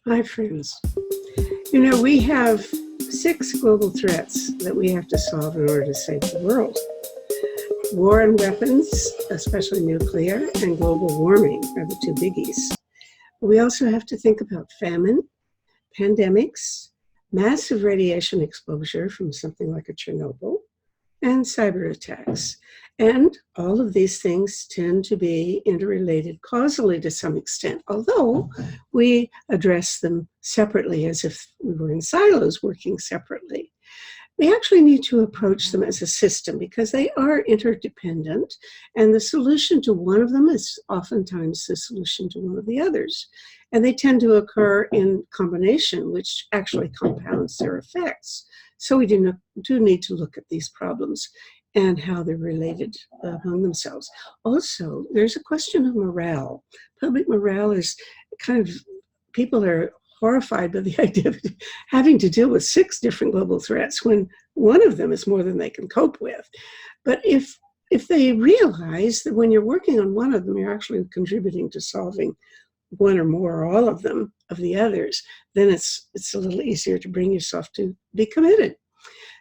Hi, friends. You know, we have 6 global threats that we have to solve in order to save the world. War and weapons, especially nuclear, and global warming are the 2 biggies. We also have to think about famine, pandemics, massive radiation exposure from something like a Chernobyl, and cyber attacks. And all of these things tend to be interrelated causally to some extent, although we address them separately as if we were in silos working separately. We actually need to approach them as a system because they are interdependent, and the solution to one of them is oftentimes the solution to one of the others. And they tend to occur in combination, which actually compounds their effects. So we do need to look at these problems and how they're related among themselves. Also, there's a question of morale. Public morale is kind of, people are horrified by the idea of having to deal with 6 different global threats when one of them is more than they can cope with. But if they realize that when you're working on one of them, you're actually contributing to solving one or more or all of them, of the others, then it's a little easier to bring yourself to be committed.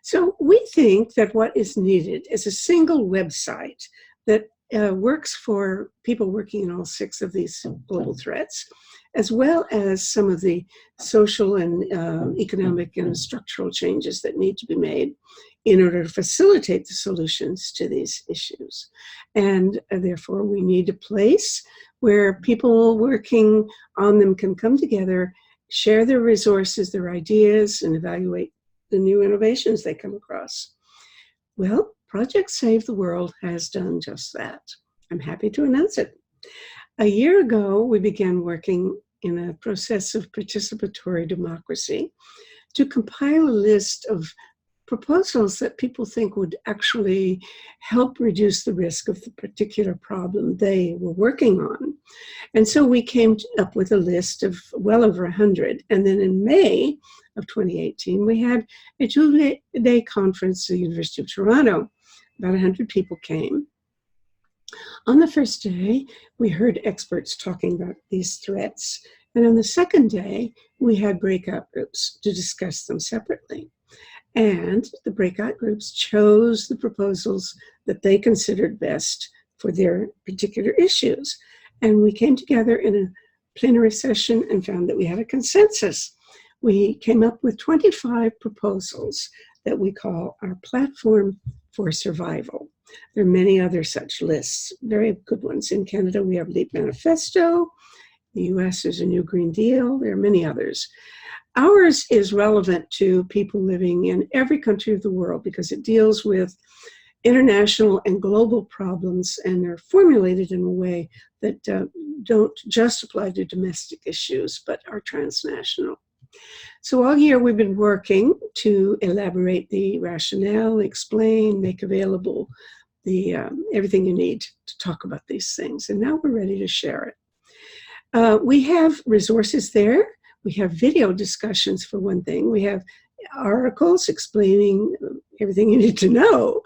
So we think that what is needed is a single website that works for people working in all 6 of these global threats, as well as some of the social and economic and structural changes that need to be made in order to facilitate the solutions to these issues. And therefore, we need a place where people working on them can come together, share their resources, their ideas, and evaluate the new innovations they come across. Well, Project Save the World has done just that. I'm happy to announce it. A year ago, we began working in a process of participatory democracy to compile a list of proposals that people think would actually help reduce the risk of the particular problem they were working on. And so we came up with a list of well over 100. And then in May of 2018, we had a July8 conference at the University of Toronto. About 100 people came. On the first day, we heard experts talking about these threats. And on the second day, we had breakout groups to discuss them separately. And the breakout groups chose the proposals that they considered best for their particular issues. And we came together in a plenary session and found that we had a consensus. We came up with 25 proposals that we call our platform for survival. There are many other such lists, very good ones. In Canada, we have LEAP Manifesto. The US is a New Green Deal. There are many others. Ours is relevant to people living in every country of the world because it deals with international and global problems, and they're formulated in a way that don't just apply to domestic issues, but are transnational. So all year we've been working to elaborate the rationale, explain, make available the everything you need to talk about these things. And now we're ready to share it. We have resources there. We have video discussions for one thing. We have articles explaining everything you need to know.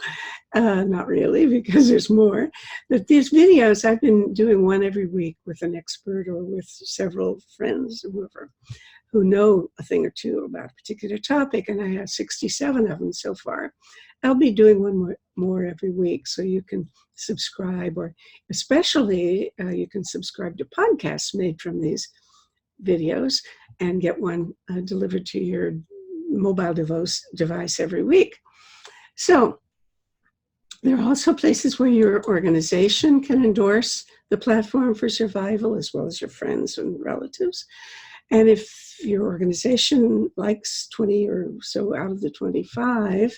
Not really, because there's more. But these videos, I've been doing one every week with an expert or with several friends, whoever, who know a thing or two about a particular topic, and I have 67 of them so far. I'll be doing one more every week, so you can subscribe, or especially you can subscribe to podcasts made from these videos and get one delivered to your mobile device every week. So there are also places where your organization can endorse the platform for survival, as well as your friends and relatives. And if your organization likes 20 or so out of the 25,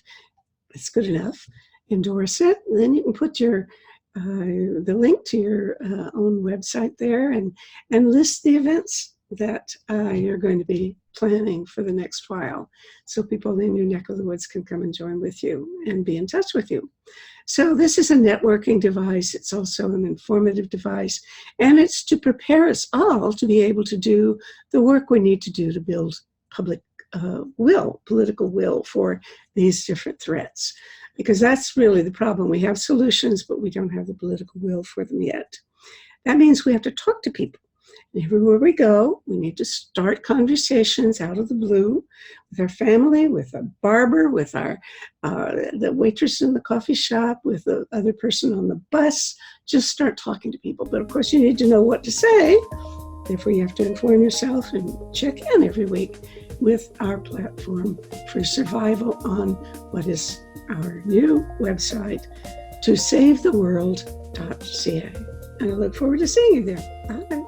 it's good enough, endorse it. And then you can put your the link to your own website there and list the events that you're going to be planning for the next while, so people in your neck of the woods can come and join with you and be in touch with you. So this is a networking device. It's also an informative device, and it's to prepare us all to be able to do the work we need to do to build public political will for these different threats, because that's really the problem. We have solutions, but we don't have the political will for them yet. That means we have to talk to people. And everywhere we go, we need to start conversations out of the blue with our family, with a barber, with the waitress in the coffee shop, with the other person on the bus. Just start talking to people. But of course, you need to know what to say. Therefore, you have to inform yourself and check in every week with our platform for survival on what is our new website, tosavetheworld.ca. And I look forward to seeing you there. Bye.